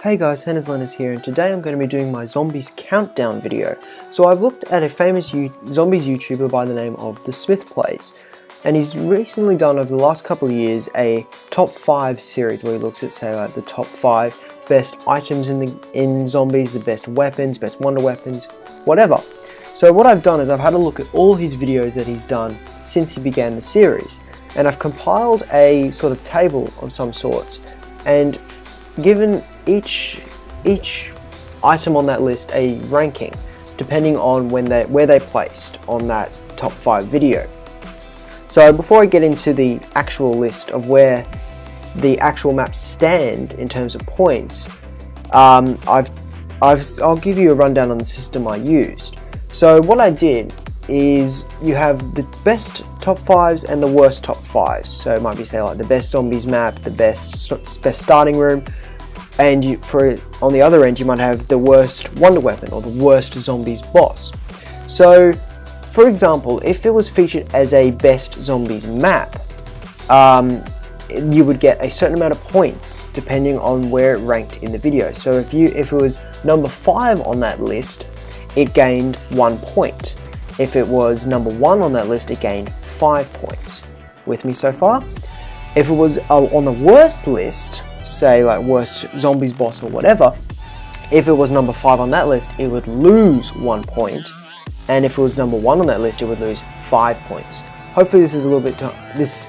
Hey guys, Laszlo here, and today I'm going to be doing my zombies countdown video. So I've looked at a famous zombies YouTuber by the name of The Smith Plays, and he's recently done over the last couple of years a top 5 series where he looks at, say, like the top 5 best items in zombies, the best weapons, best wonder weapons, whatever. So what I've done is I've had a look at all his videos that he's done since he began the series, and I've compiled a sort of table of some sorts, and given each item on that list a ranking depending on where they placed on that top 5 video. So before I get into the actual list of where the actual maps stand in terms of points, I'll give you a rundown on the system I used. So what I did is you have the best top 5s and the worst top 5s. So it might be, say, like the best zombies map, the best starting room, and on the other end you might have the worst wonder weapon or the worst zombies boss. So for example, if it was featured as a best zombies map, you would get a certain amount of points depending on where it ranked in the video. So if it was number 5 on that list, it gained 1 point. If it was number 1 on that list, it gained 5 points. With me so far? If it was on the worst list, say like worst zombies boss or whatever, if it was number 5 on that list, it would lose 1 point, and if it was number 1 on that list, it would lose 5 points. Hopefully this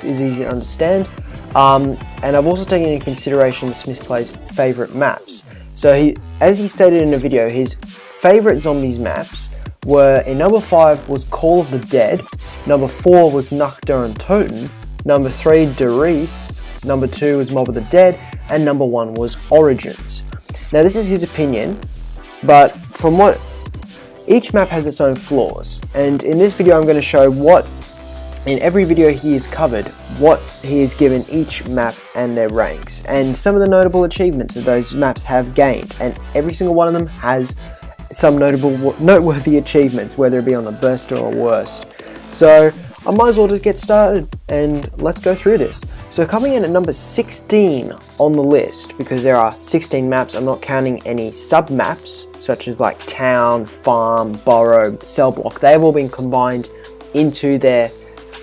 is easy to understand, and I've also taken into consideration Smith Play's favourite maps. So as he stated in a video, his favourite zombies maps were, in number 5 was Call of the Dead, number 4 was Nacht der Toten, number 3 Derice, number 2 was Mob of the Dead, and number 1 was Origins. Now this is his opinion, but from what each map has its own flaws, and in this video I'm going to show in every video he has covered, what he has given each map and their ranks, and some of the notable achievements that those maps have gained, and every single one of them has some noteworthy achievements, whether it be on the best or worst. So I might as well just get started and let's go through this. So coming in at number 16 on the list, because there are 16 maps, I'm not counting any sub-maps such as like town, farm, burrow, cell block. They have all been combined into their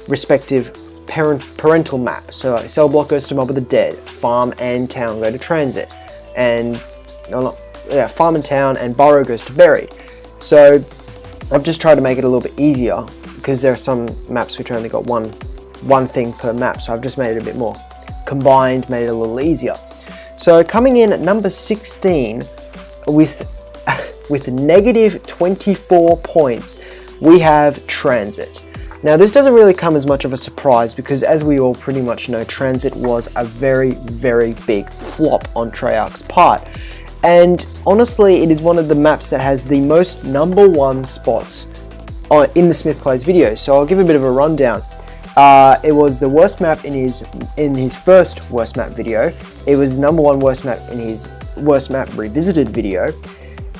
respective parental map. So like cell block goes to Mob of the Dead, farm and town go to transit, and farm and town and burrow goes to buried. So I've just tried to make it a little bit easier, because there are some maps which only got one thing per map, so I've just made it a bit more combined, made it a little easier. So coming in at number 16 with negative 24 points, we have Transit. Now this doesn't really come as much of a surprise, because as we all pretty much know, Transit was a very, very big flop on Treyarch's part. And honestly, it is one of the maps that has the most number 1 spots in the Smith Plays video. So I'll give a bit of a rundown. It was the worst map in his first worst map video. It was the number 1 worst map in his worst map revisited video.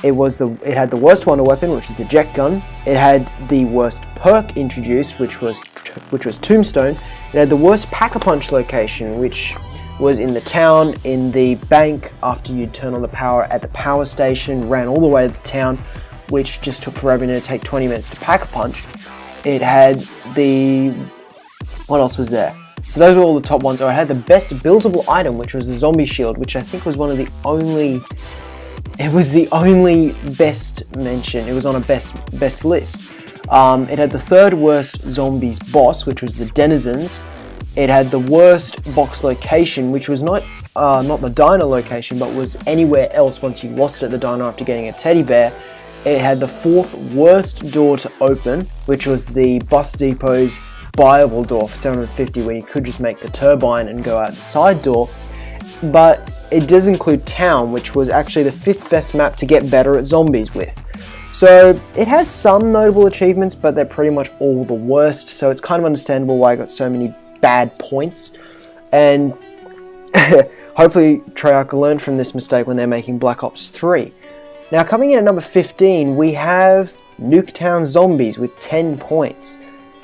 It had the worst wonder weapon, which is the jet gun. It had the worst perk introduced, which was Tombstone. It had the worst pack-a-punch location, which was in the town, in the bank, after you'd turn on the power at the power station, ran all the way to the town, which just took forever to take 20 minutes to pack a punch. It had what else was there? So those were all the top ones. Or it had the best buildable item, which was the zombie shield, which I think was it was the only best mention. It was on a best list. It had the 3rd worst zombies boss, which was the denizens. It had the worst box location, which was not the diner location, but was anywhere else once you lost it at the diner after getting a teddy bear. It had the 4th worst door to open, which was the bus depot's buyable door for 750, where you could just make the turbine and go out the side door. But it does include town, which was actually the 5th best map to get better at zombies with. So it has some notable achievements, but they're pretty much all the worst, so it's kind of understandable why I got so many bad points. And hopefully Treyarch learned from this mistake when they're making Black Ops 3. Now coming in at number 15, we have Nuketown Zombies with 10 points.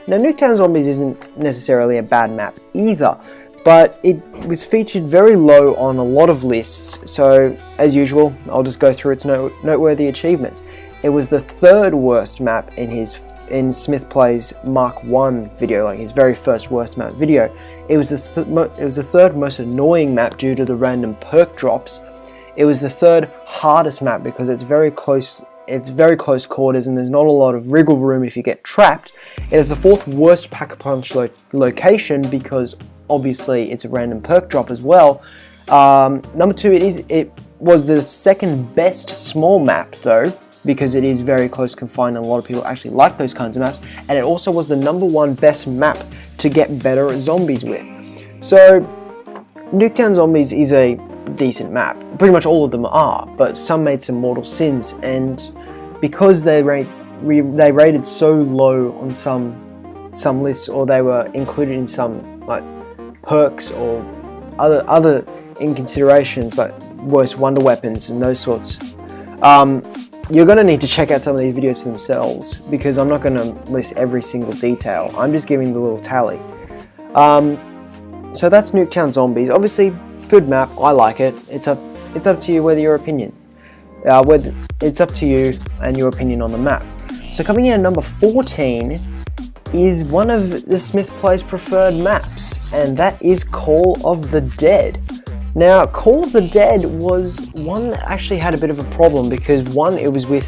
Now Nuketown Zombies isn't necessarily a bad map either, but it was featured very low on a lot of lists, so as usual, I'll just go through its noteworthy achievements. It was the third worst map in Smith Plays Mark 1 video, like his very first worst map video. It was the third most annoying map due to the random perk drops. It was the third hardest map because it's very close quarters and there's not a lot of wriggle room if you get trapped. It is the fourth worst Pack-a-Punch location because obviously it's a random perk drop as well. Number 2, it was the second best small map though, because it is very close confined and a lot of people actually like those kinds of maps, and it also was the number 1 best map to get better at zombies with. So Nuketown Zombies is a decent map. Pretty much all of them are, but some made some mortal sins, and because they rated so low on some lists, or they were included in some like perks or other inconsiderations like worst wonder weapons and those sorts, you're going to need to check out some of these videos for themselves, because I'm not going to list every single detail. I'm just giving the little tally. So that's Nuketown Zombies. Obviously, good map. I like it. It's up to you whether your opinion. It's up to you and your opinion on the map. So coming in at number 14 is one of the Smith Plays preferred maps, and that is Call of the Dead. Now, Call of the Dead was one that actually had a bit of a problem because one, it was with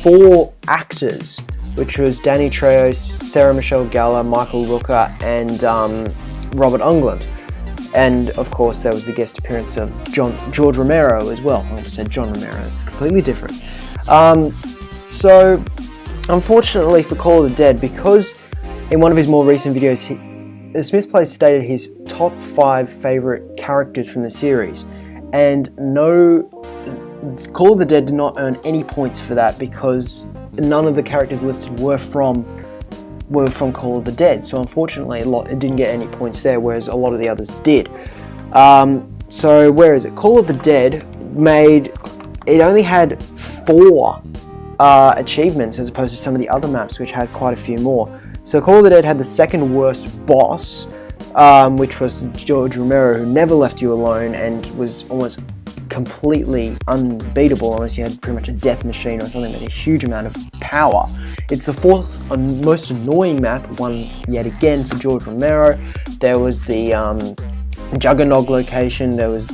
4 actors, which was Danny Trejo, Sarah Michelle Gellar, Michael Rooker, and Robert Englund. And of course, there was the guest appearance of George Romero as well. I almost said John Romero, it's completely different. So, unfortunately for Call of the Dead, because in one of his more recent videos, Smith Plays stated his top 5 favourite characters from the series, and Call of the Dead did not earn any points for that because none of the characters listed were from Call of the Dead. So unfortunately, it didn't get any points there, whereas a lot of the others did. So where is it? Call of the Dead it only had 4 achievements as opposed to some of the other maps, which had quite a few more. So Call of the Dead had the second worst boss, which was George Romero, who never left you alone and was almost completely unbeatable unless you had pretty much a death machine or something with a huge amount of power. It's the 4th most annoying map, one yet again for George Romero. There was the Juggernog location, there was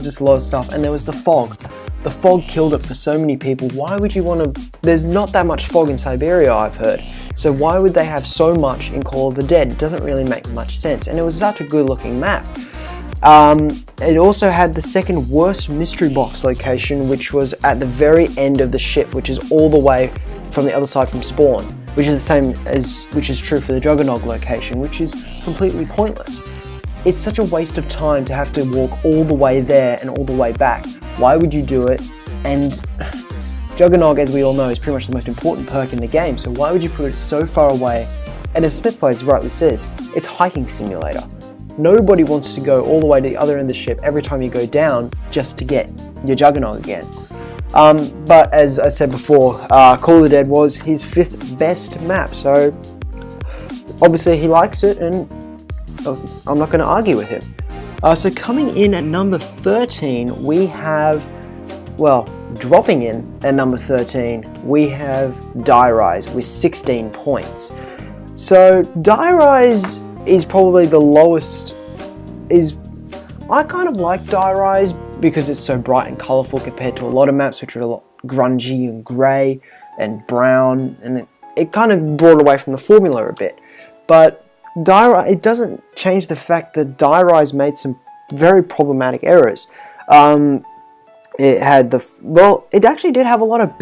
just a lot of stuff, and there was the fog. The fog killed it for so many people. Why would you want to... There's not that much fog in Siberia, I've heard. So why would they have so much in Call of the Dead? It doesn't really make much sense. And it was such a good looking map. It also had the second worst mystery box location, which was at the very end of the ship, which is all the way from the other side from spawn, which is true for the Juggernog location, which is completely pointless. It's such a waste of time to have to walk all the way there and all the way back. Why would you do it? And Juggernog, as we all know, is pretty much the most important perk in the game, so why would you put it so far away? And as Smith Plays rightly says, it's hiking simulator. Nobody wants to go all the way to the other end of the ship every time you go down just to get your Juggernog again. But as I said before, Call of the Dead was his 5th best map, so obviously he likes it, and I'm not going to argue with him. So coming in at number 13, we have, dropping in at number 13, we have Die Rise with 16 points. So Die Rise is probably the lowest. I kind of like Die Rise because it's so bright and colourful compared to a lot of maps which are a lot grungy and grey and brown, and it kind of brought away from the formula a bit. But it doesn't change the fact that Die Rise made some very problematic errors. It actually did have a lot of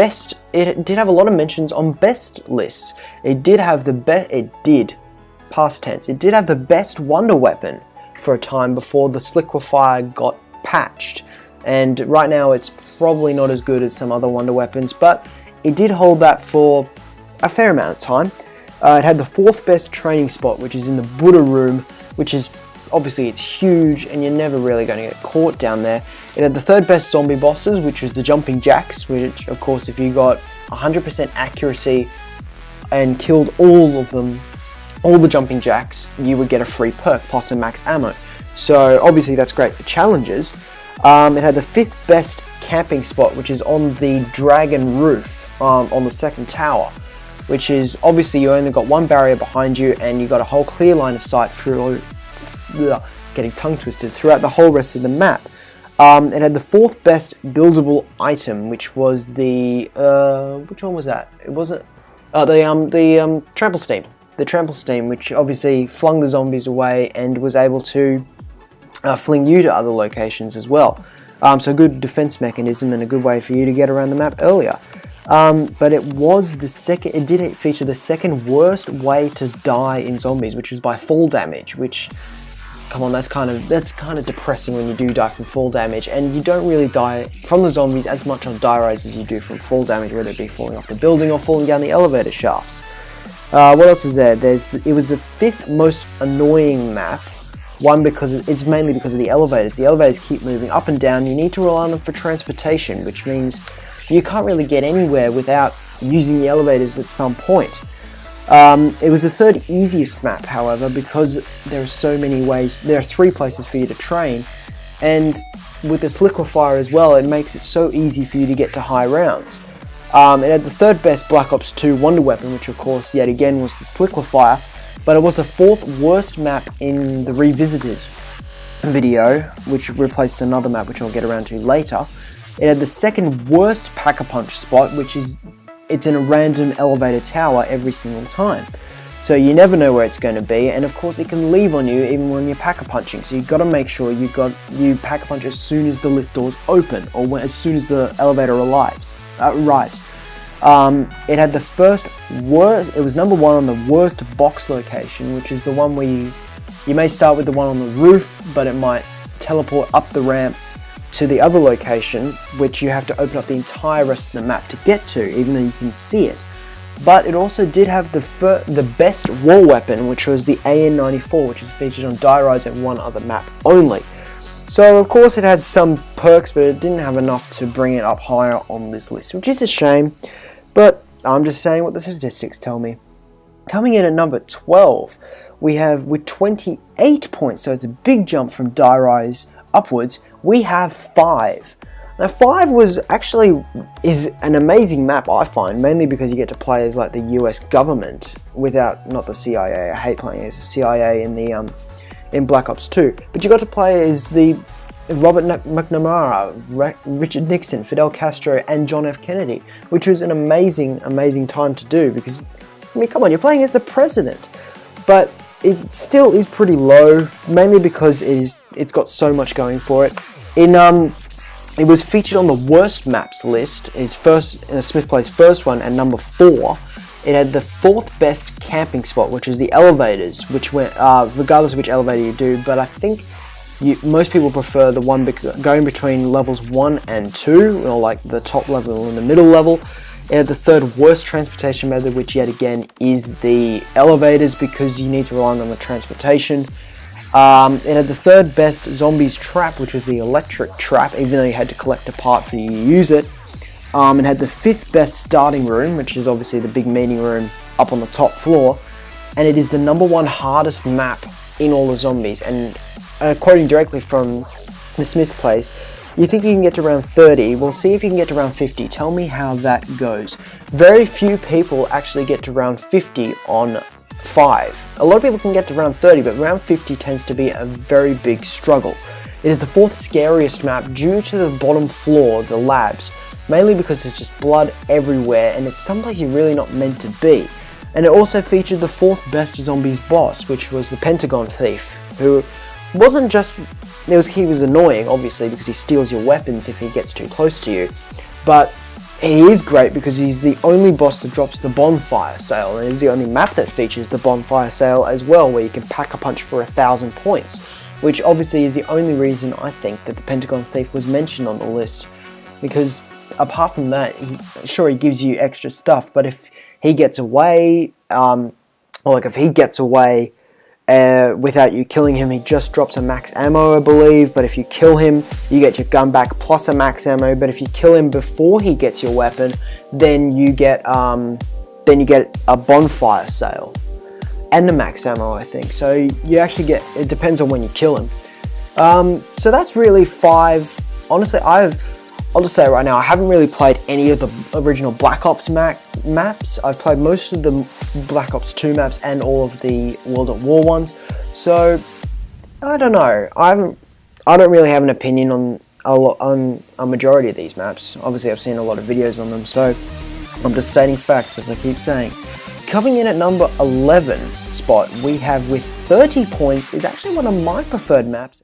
it did have a lot of mentions on best lists. It did have past tense, it did have the best wonder weapon for a time before the Sliquifier got patched. And right now it's probably not as good as some other wonder weapons, but it did hold that for a fair amount of time. It had the 4th best training spot, which is in the Buddha room, which is obviously it's huge and you're never really going to get caught down there. It had the 3rd best zombie bosses, which was the jumping jacks, which of course if you got 100% accuracy and killed all of them all the jumping jacks, you would get a free perk plus a max ammo. So obviously that's great for challenges. It had the 5th best camping spot, which is on the dragon roof on the 2nd tower, which is obviously you only got one barrier behind you and you got a whole clear line of sight through, getting tongue twisted, throughout the whole rest of the map. It had the 4th best buildable item, which was the which one was that? It wasn't the trample steam. The trample steam, which obviously flung the zombies away and was able to fling you to other locations as well. So a good defense mechanism and a good way for you to get around the map earlier. But it was the second. It did feature the 2nd worst way to die in zombies, which was by fall damage. Which, come on, that's kind of depressing when you do die from fall damage, and you don't really die from the zombies as much on die rise as you do from fall damage, whether it be falling off the building or falling down the elevator shafts. What else is there? It was the 5th most annoying map. One, because it's mainly because of the elevators. The elevators keep moving up and down. You need to rely on them for transportation, which means you can't really get anywhere without using the elevators at some point. It was the 3rd easiest map, however, because there are so many ways. There are 3 places for you to train, and with this liquefier as well, it makes it so easy for you to get to high rounds. It had the 3rd best Black Ops 2 wonder weapon, which of course yet again was the liquefier, but it was the 4th worst map in the Revisited video, which replaced another map which I'll get around to later. It had the 2nd worst Pack-a-Punch spot, which is it's in a random elevator tower every single time. So you never know where it's going to be, and of course it can leave on you even when you're Pack-a-Punching. So you've got to make sure you Pack-a-Punch as soon as the lift doors open, or as soon as the elevator arrives. It had the first worst. It was number 1 on the worst box location, which is the one where you may start with the one on the roof, but it might teleport up the ramp to the other location, which you have to open up the entire rest of the map to get to, even though you can see it. But it also did have the best wall weapon, which was the AN-94, which is featured on Die Rise and one other map only. So of course it had some perks, but it didn't have enough to bring it up higher on this list, which is a shame, but I'm just saying what the statistics tell me. Coming in at number 12, we have with 28 points, so it's a big jump from Die Rise upwards, we have 5. Now 5 is an amazing map, I find, mainly because you get to play as like the US government not the CIA. I hate playing as the CIA in Black Ops 2, but you got to play as the Robert McNamara, Richard Nixon, Fidel Castro, and John F. Kennedy, which was an amazing time to do, because, I mean, come on, you're playing as the president, but it still is pretty low, mainly because it's got so much going for it. It was featured on the worst maps list, Smith Play's first one, at number 4. It had the 4th best camping spot, which is the elevators, which went, regardless of which elevator you do, but I think most people prefer the one going between levels 1 and 2, or like the top level and the middle level. It had the 3rd worst transportation method, which yet again is the elevators, because you need to rely on the transportation. It had the 3rd best zombies trap, which was the electric trap, even though you had to collect a part for you to use it. It had the 5th best starting room, which is obviously the big meeting room up on the top floor, and it is the number 1 hardest map in all the zombies. And quoting directly from the Smith Place, you think you can get to around 30, well, see if you can get to around 50. Tell me how that goes. Very few people actually get to round 50 on 5. A lot of people can get to round 30, but round 50 tends to be a very big struggle. It is the 4th scariest map due to the bottom floor, the labs, mainly because there's just blood everywhere, and it's someplace you're really not meant to be. And it also featured the 4th best zombies boss, which was the Pentagon Thief, who wasn't just, he was annoying, obviously, because he steals your weapons if he gets too close to you, but he is great because he's the only boss that drops the bonfire sale, and is the only map that features the bonfire sale as well, where you can pack a punch for 1,000 points, which obviously is the only reason I think that the Pentagon Thief was mentioned on the list, because apart from that, he gives you extra stuff, but if he gets away, without you killing him, he just drops a max ammo, I believe, but if you kill him, you get your gun back plus a max ammo, but if you kill him before he gets your weapon, then you get a bonfire sale. and the max ammo, I think. So you actually get, it depends on when you kill him. So that's really 5. Honestly, I'll just say it right now, I haven't really played any of the original Black Ops maps. I've played most of the Black Ops 2 maps and all of the World at War ones. So I don't know. I don't really have an opinion on a majority of these maps. Obviously, I've seen a lot of videos on them, so I'm just stating facts, as I keep saying. Coming in at number 11 spot, we have with 30 points is actually one of my preferred maps.